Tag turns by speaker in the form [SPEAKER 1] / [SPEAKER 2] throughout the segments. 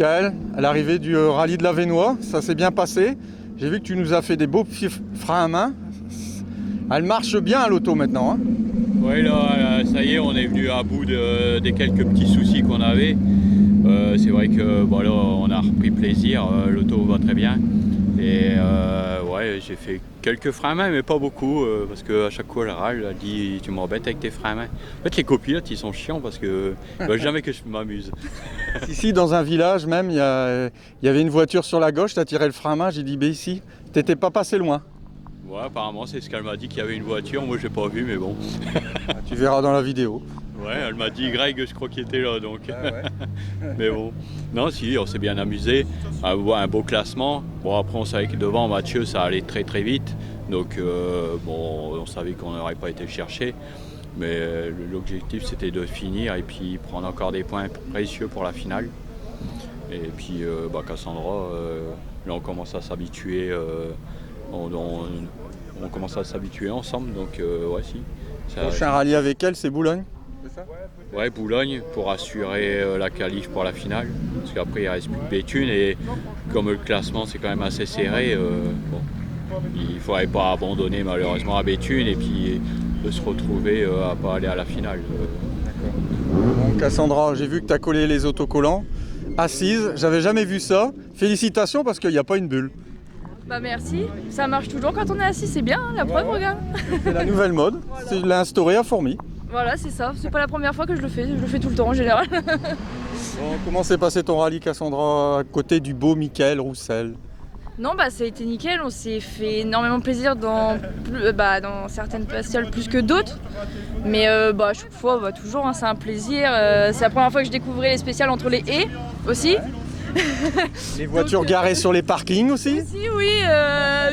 [SPEAKER 1] Mickaël, à l'arrivée du rallye de la Vénois, ça s'est bien passé. J'ai vu que tu nous as fait des beaux petits freins à main. Elle marche bien l'auto maintenant, hein.
[SPEAKER 2] Oui, là, ça y est, on est venu à bout des quelques petits soucis qu'on avait. C'est vrai que bon, là, on a repris plaisir, l'auto va très bien. Et ouais, j'ai fait quelques freins à main, mais pas beaucoup, parce qu'à chaque fois, elle râle, elle dit tu m'embêtes avec tes freins à main. En fait, les copilotes, ils sont chiants parce que jamais que je m'amuse.
[SPEAKER 1] Ici, dans un village même, il y avait une voiture sur la gauche, tu as tiré le frein à main, j'ai dit, ici, t'étais pas passé loin.
[SPEAKER 2] Ouais, apparemment, c'est ce qu'elle m'a dit qu'il y avait une voiture. Moi, j'ai pas vu, mais bon.
[SPEAKER 1] Tu verras dans la vidéo.
[SPEAKER 2] Ouais, elle m'a dit Greg, je crois qu'il était là, donc.
[SPEAKER 1] Ah ouais.
[SPEAKER 2] Mais bon, non, si, on s'est bien amusé. Un beau classement. Bon, après, on savait que devant Mathieu, ça allait très très vite. Donc, bon, on savait qu'on n'aurait pas été le chercher. Mais l'objectif, c'était de finir et puis prendre encore des points précieux pour la finale. Et puis, Cassandra, là, on commence à s'habituer. On commence à s'habituer ensemble, donc ouais, si.
[SPEAKER 1] Le prochain rallye avec elle, c'est Boulogne, c'est ça?
[SPEAKER 2] Ouais, Boulogne, pour assurer la qualif pour la finale. Parce qu'après, il ne reste plus que Béthune. Et comme le classement, c'est quand même assez serré, bon, il ne faudrait pas abandonner malheureusement à Béthune et puis de se retrouver à ne pas aller à la finale.
[SPEAKER 1] Bon, Cassandra, j'ai vu que tu as collé les autocollants. Assise, j'avais jamais vu ça. Félicitations parce qu'il n'y a pas une bulle.
[SPEAKER 3] Bah merci, ça marche toujours quand on est assis, c'est bien, la preuve, regarde.
[SPEAKER 1] C'est la nouvelle mode, tu l'as instauré à Fourmi.
[SPEAKER 3] Voilà, c'est ça, c'est pas la première fois que je le fais tout le temps en général.
[SPEAKER 1] Bon, comment s'est passé ton rallye, Cassandra, à côté du beau Mickaël Roussel?
[SPEAKER 3] Non, bah ça a été nickel, on s'est fait énormément plaisir dans certaines bestioles plus que d'autres. Mais à chaque fois, toujours, hein, c'est un plaisir. C'est la première fois que je découvrais les spéciales entre les haies aussi.
[SPEAKER 1] Les voitures garées sur les parkings aussi?
[SPEAKER 3] Si, oui,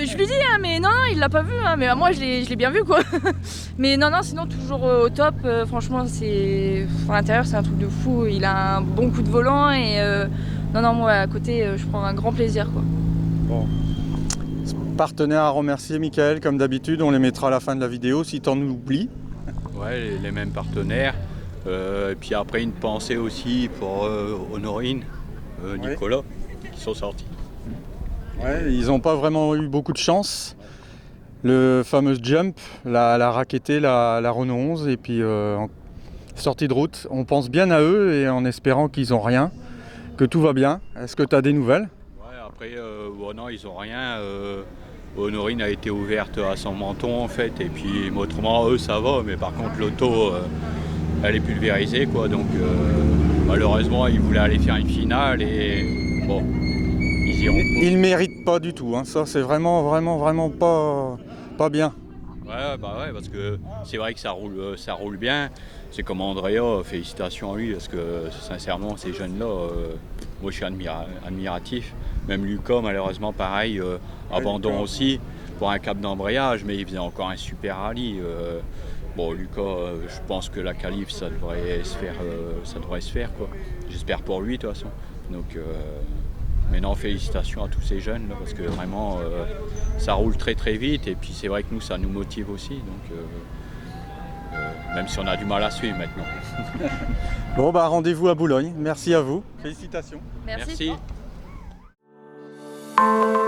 [SPEAKER 3] je lui dis, hein, mais non, il l'a pas vu, hein, mais moi je l'ai bien vu quoi. Mais non, sinon toujours au top, franchement, à l'intérieur c'est un truc de fou, il a un bon coup de volant et moi à côté je prends un grand plaisir quoi.
[SPEAKER 1] Bon. Partenaire à remercier, Mickaël, comme d'habitude, on les mettra à la fin de la vidéo si t'en oublies.
[SPEAKER 2] Ouais, les mêmes partenaires. Et puis après, une pensée aussi pour Honorine. Nicolas, qui sont sortis.
[SPEAKER 1] Ouais, ils n'ont pas vraiment eu beaucoup de chance. Le fameux jump, la raquettée, la Renault 11, et puis en sortie de route. On pense bien à eux et en espérant qu'ils n'ont rien, que tout va bien. Est-ce que tu as des nouvelles?
[SPEAKER 2] Ouais, après, non, ils n'ont rien. Honorine a été ouverte à son menton en fait, et puis autrement, eux, ça va, mais par contre, l'auto, elle est pulvérisée, quoi, donc malheureusement, ils voulaient aller faire une finale et bon, ils iront pas.
[SPEAKER 1] Ils ne méritent pas du tout, hein. Ça c'est vraiment pas bien.
[SPEAKER 2] Ouais, parce que c'est vrai que ça roule bien. C'est comme Andrea, félicitations à lui, parce que sincèrement, ces jeunes-là, moi je suis admiratif. Même Lucas, malheureusement, pareil, abandon aussi pour un cap d'embrayage, mais il faisait encore un super rallye. Bon, Lucas, je pense que la qualif, ça devrait se faire, quoi. J'espère pour lui, de toute façon. Donc, maintenant, félicitations à tous ces jeunes, là, parce que vraiment, ça roule très très vite. Et puis, c'est vrai que nous, ça nous motive aussi. Donc, même si on a du mal à suivre maintenant.
[SPEAKER 1] Bon, rendez-vous à Boulogne. Merci à vous. Félicitations.
[SPEAKER 3] Merci.
[SPEAKER 2] Merci.